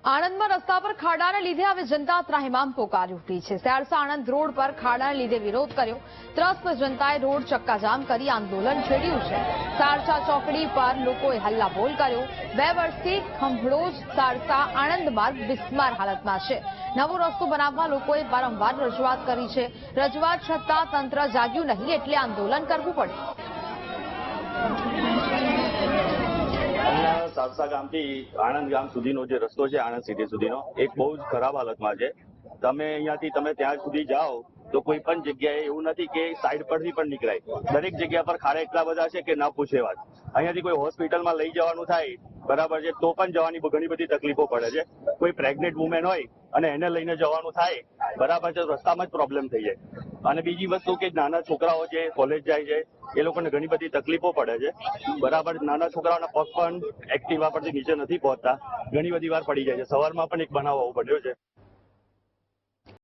આણંદમાં રસ્તા પર ખાડાને લીધે હવે જનતા ત્રાહિમામ પોકારી ઉઠી છે। સેરસા આણંદ રોડ પર ખાડાને લીધે વિરોધ કર્યો। ત્રસ્ત જનતાએ રોડ ચક્કાજામ કરી આંદોલન છેડ્યું છે। સેરસા ચોકડી પર લોકોએ હલ્લાબોલ કર્યો। 2 વર્ષથી ખંભળોજ સેરસા આણંદ માર્ગ બિસ્માર હાલતમાં છે। નવો રસ્તો બનાવવા લોકોએ વારંવાર રજૂઆત કરી છે। રજૂઆત છતાં તંત્ર જાગ્યું નહીં એટલે આંદોલન કરવું પડ્યું। સેરસા ગામથી આણંદ ગામ સુધીનો જે રસ્તો છે આણંદ સિટી સુધીનો એક બહુ જ ખરાબ હાલતમાં છે। તમે અહીંયાથી ત્યાં સુધી જાઓ તો કોઈ પણ જગ્યાએ એવું નથી કે સાઈડ પરથી પણ નીકળાય। દરેક જગ્યા પર ખાડા એટલા બધા છે કે ના પૂછે વાત। અહીંયાથી કોઈ હોસ્પિટલમાં લઈ જવાનું થાય બરાબર છે તો પણ જવાની ઘણી બધી તકલીફો પડે છે। કોઈ પ્રેગ્નેન્ટ વુમેન હોય અને એને લઈને જવાનું થાય બરાબર છે રસ્તામાં જ પ્રોબ્લેમ થઈ જાય। અને બીજી વસ્તુ કે નાના છોકરાઓ જે કોલેજ જાય છે એ લોકોને ઘણી બધી તકલીફો પડે છે બરાબર। નાના છોકરાઓના પગ પણ એક્ટિવા પરથી નીચે નથી પહોંચતા, ઘણી બધી વાર પડી જાય છે। સવારમાં પણ એક બનાવ આવો બન્યો છે।